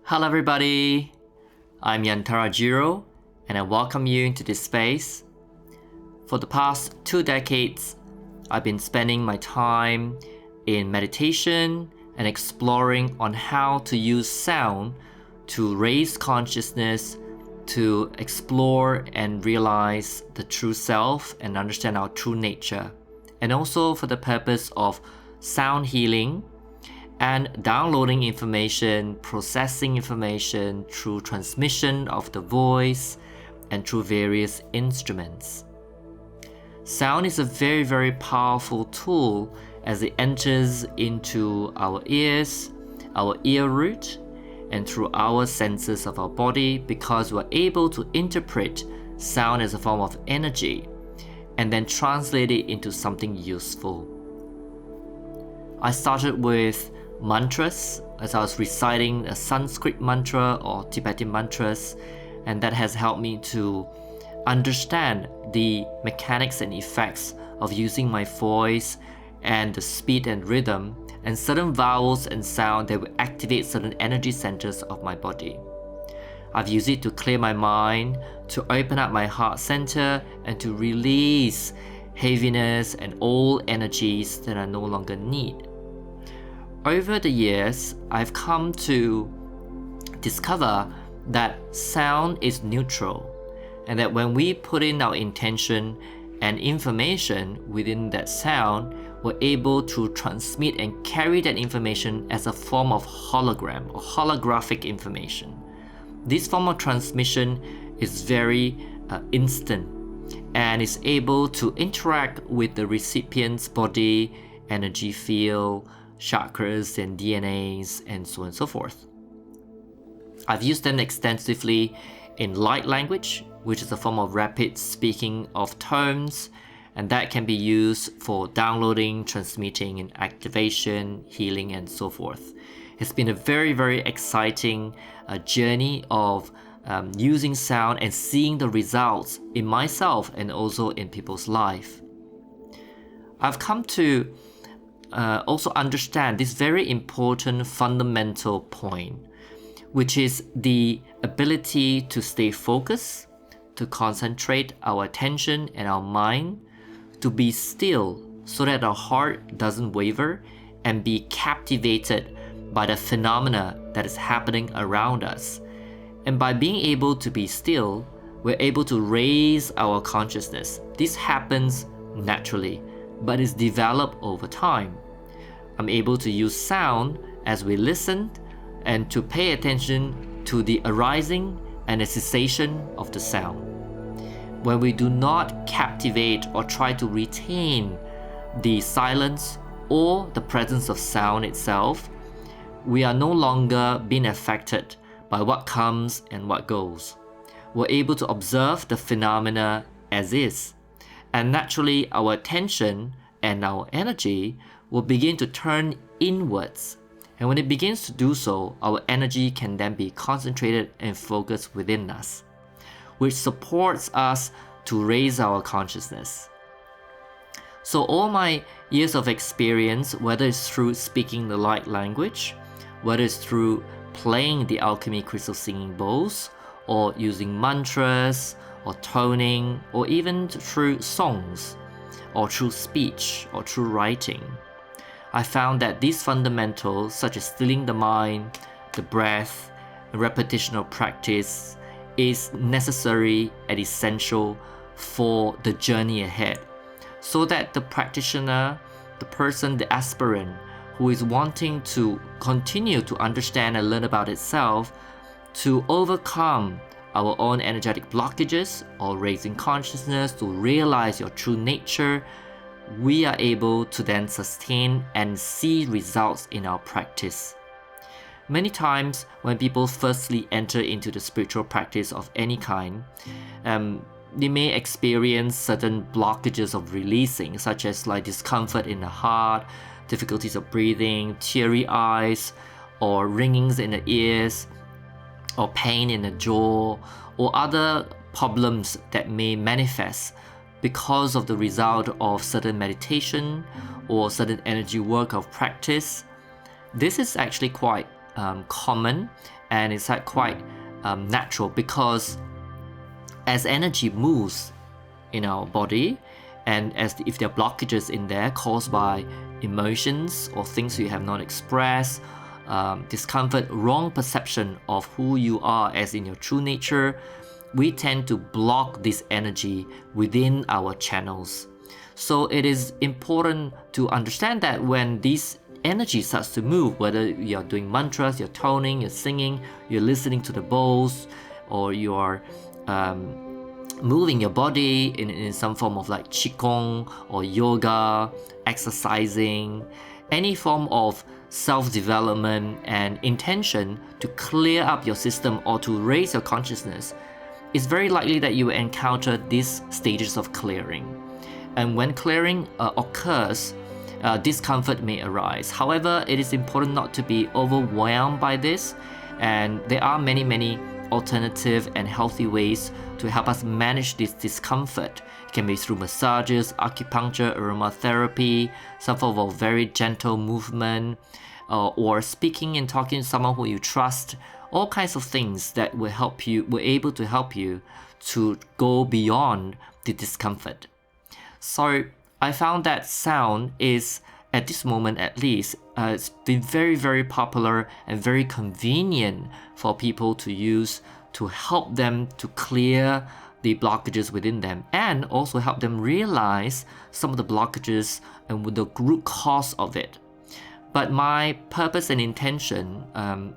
Hello everybody, I'm Yantara Jiro and I welcome you into this space. For the past 2 decades, I've been spending my time in meditation and exploring on how to use sound to raise consciousness, to explore and realize the true self and understand our true nature, and also for the purpose of sound healing and downloading information, processing information through transmission of the voice and through various instruments. Sound is a very, very powerful tool as it enters into our ears, our ear root, and through our senses of our body, because we're able to interpret sound as a form of energy and then translate it into something useful. I started with mantras as I was reciting a Sanskrit mantra or Tibetan mantras, and that has helped me to understand the mechanics and effects of using my voice and the speed and rhythm and certain vowels and sound that will activate certain energy centers of my body. I've used it to clear my mind, to open up my heart center, and to release heaviness and old energies that I no longer need. Over the years, I've come to discover that sound is neutral, and that when we put in our intention and information within that sound, we're able to transmit and carry that information as a form of hologram or holographic information. This form of transmission is very instant and is able to interact with the recipient's body, energy field, chakras and DNAs, and so on and so forth. I've used them extensively in light language, which is a form of rapid speaking of tones, and that can be used for downloading, transmitting, and activation, healing, and so forth. It's been a very, very exciting journey of using sound and seeing the results in myself and also in people's life. I've come to also understand this very important fundamental point, which is the ability to stay focused, to concentrate our attention and our mind, to be still so that our heart doesn't waver and be captivated by the phenomena that is happening around us. And by being able to be still, we're able to raise our consciousness. This happens naturally, but is developed over time. I'm able to use sound as we listen and to pay attention to the arising and the cessation of the sound. When we do not captivate or try to retain the silence or the presence of sound itself, we are no longer being affected by what comes and what goes. We're able to observe the phenomena as is, and naturally our attention and our energy will begin to turn inwards. And when it begins to do so, our energy can then be concentrated and focused within us, which supports us to raise our consciousness. So all my years of experience, whether it's through speaking the light language, whether it's through playing the alchemy crystal singing bowls, or using mantras, or toning, or even through songs, or through speech, or through writing, I found that these fundamentals, such as stilling the mind, the breath, and repetition of practice, is necessary and essential for the journey ahead, so that the practitioner, the person, the aspirant who is wanting to continue to understand and learn about itself, to overcome our own energetic blockages or raising consciousness to realize your true nature, we are able to then sustain and see results in our practice. Many times when people firstly enter into the spiritual practice of any kind, they may experience certain blockages of releasing, such as like discomfort in the heart, difficulties of breathing, teary eyes, or ringings in the ears, or pain in the jaw, or other problems that may manifest because of the result of certain meditation or certain energy work of practice. This is actually quite common, and it's like quite natural, because as energy moves in our body, and if there are blockages in there caused by emotions or things you have not expressed, discomfort, wrong perception of who you are as in your true nature, we tend to block this energy within our channels. So it is important to understand that when this energy starts to move, whether you're doing mantras, you're toning, you're singing, you're listening to the bowls, or you're moving your body in some form of like qigong or yoga, exercising, any form of self-development and intention to clear up your system or to raise your consciousness, it's very likely that you will encounter these stages of clearing. And when clearing occurs, discomfort may arise. However, it is important not to be overwhelmed by this, and there are many alternative and healthy ways to help us manage this discomfort. It can be through massages, acupuncture, aromatherapy, some form of very gentle movement, or speaking and talking to someone who you trust. All kinds of things that will able to help you to go beyond the discomfort. So I found that sound is, at this moment at least, it's been very popular and very convenient for people to use to help them to clear the blockages within them, and also help them realize some of the blockages and the root cause of it. But my purpose and intention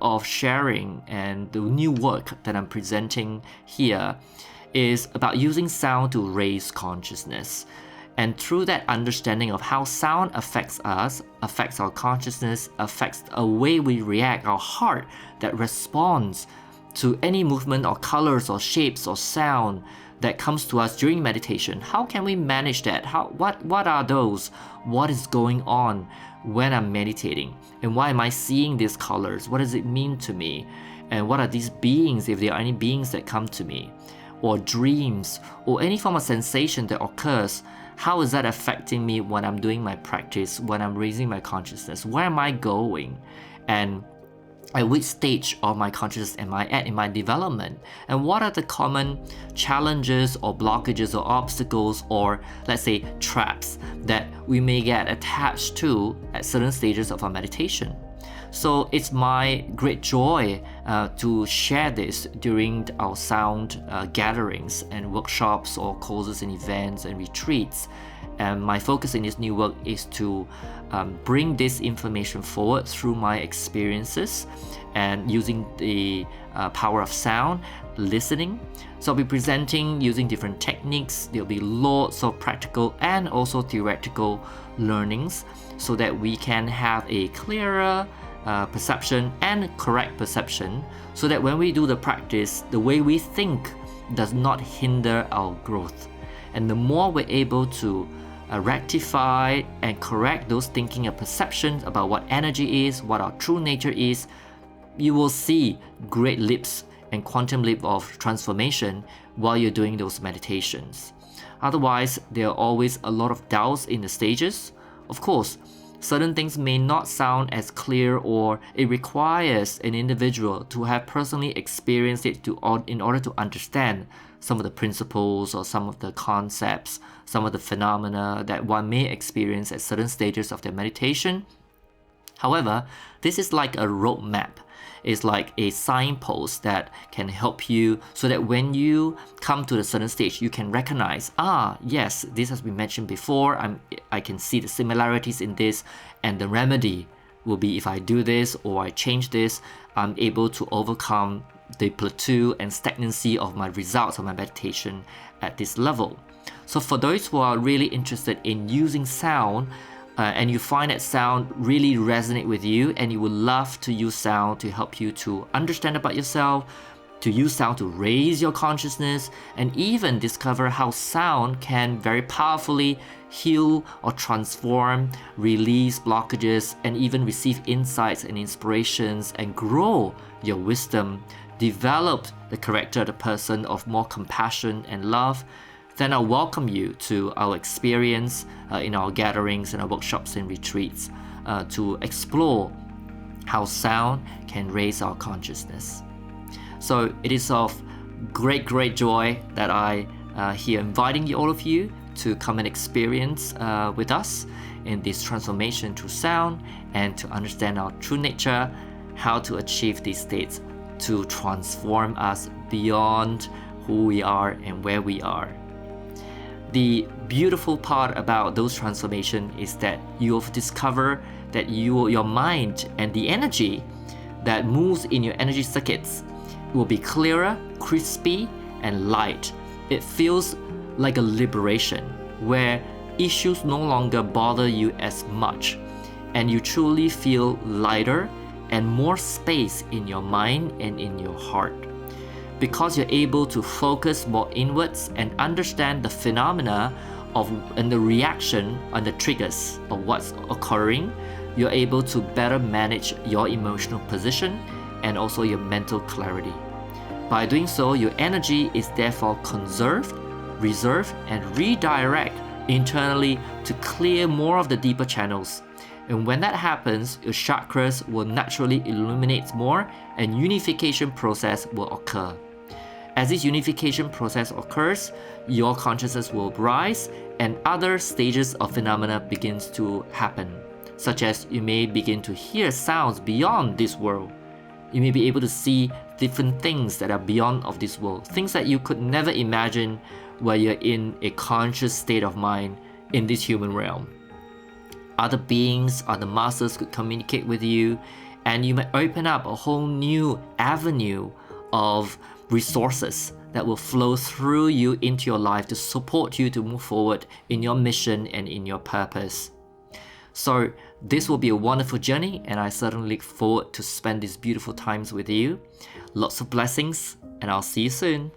of sharing and the new work that I'm presenting here is about using sound to raise consciousness. And through that understanding of how sound affects us, affects our consciousness, affects the way we react, our heart that responds to any movement or colors or shapes or sound that comes to us during meditation, how can we manage that? What are those? What is going on when I'm meditating? And why am I seeing these colors? What does it mean to me? And what are these beings, if there are any beings that come to me? Or dreams, or any form of sensation that occurs? How is that affecting me when I'm doing my practice, when I'm raising my consciousness? Where am I going? And at which stage of my consciousness am I at in my development? And what are the common challenges or blockages or obstacles, or let's say traps, that we may get attached to at certain stages of our meditation? So it's my great joy to share this during our sound gatherings and workshops or courses and events and retreats. And my focus in this new work is to bring this information forward through my experiences and using the power of sound, listening. So I'll be presenting using different techniques. There'll be lots of practical and also theoretical learnings so that we can have a clearer perception and correct perception, so that when we do the practice, the way we think does not hinder our growth. And the more we're able to rectify and correct those thinking and perceptions about what energy is, what our true nature is, you will see great leaps and quantum leap of transformation while you're doing those meditations. Otherwise, there are always a lot of doubts in the stages. Of course, certain things may not sound as clear, or it requires an individual to have personally experienced it in order to understand some of the principles or some of the concepts, some of the phenomena that one may experience at certain stages of their meditation. However, this is like a roadmap. It's like a signpost that can help you so that when you come to a certain stage, you can recognize, yes, this has been mentioned before, I can see the similarities in this, and the remedy will be if I do this or I change this, I'm able to overcome the plateau and stagnancy of my results of my meditation at this level. So for those who are really interested in using sound, and you find that sound really resonate with you, and you would love to use sound to help you to understand about yourself, to use sound to raise your consciousness, and even discover how sound can very powerfully heal or transform, release blockages, and even receive insights and inspirations and grow your wisdom, develop the character of the person of more compassion and love, then I welcome you to our experience in our gatherings and our workshops and retreats to explore how sound can raise our consciousness. So it is of great joy that I here inviting all of you to come and experience with us in this transformation through sound, and to understand our true nature, how to achieve these states to transform us beyond who we are and where we are. The beautiful part about those transformations is that you'll discover that your mind and the energy that moves in your energy circuits will be clearer, crispy, and light. It feels like a liberation where issues no longer bother you as much, and you truly feel lighter and more space in your mind and in your heart. Because you're able to focus more inwards and understand the phenomena of and the reaction on the triggers of what's occurring, you're able to better manage your emotional position and also your mental clarity. By doing so, your energy is therefore conserved, reserved, and redirect internally to clear more of the deeper channels. And when that happens, your chakras will naturally illuminate more, and unification process will occur. As this unification process occurs, your consciousness will rise and other stages of phenomena begins to happen, such as you may begin to hear sounds beyond this world. You may be able to see different things that are beyond of this world, things that you could never imagine where you're in a conscious state of mind in this human realm. Other beings, other masters could communicate with you, and you might open up a whole new avenue of resources that will flow through you into your life to support you to move forward in your mission and in your purpose. So this will be a wonderful journey, and I certainly look forward to spend these beautiful times with you. Lots of blessings, and I'll see you soon.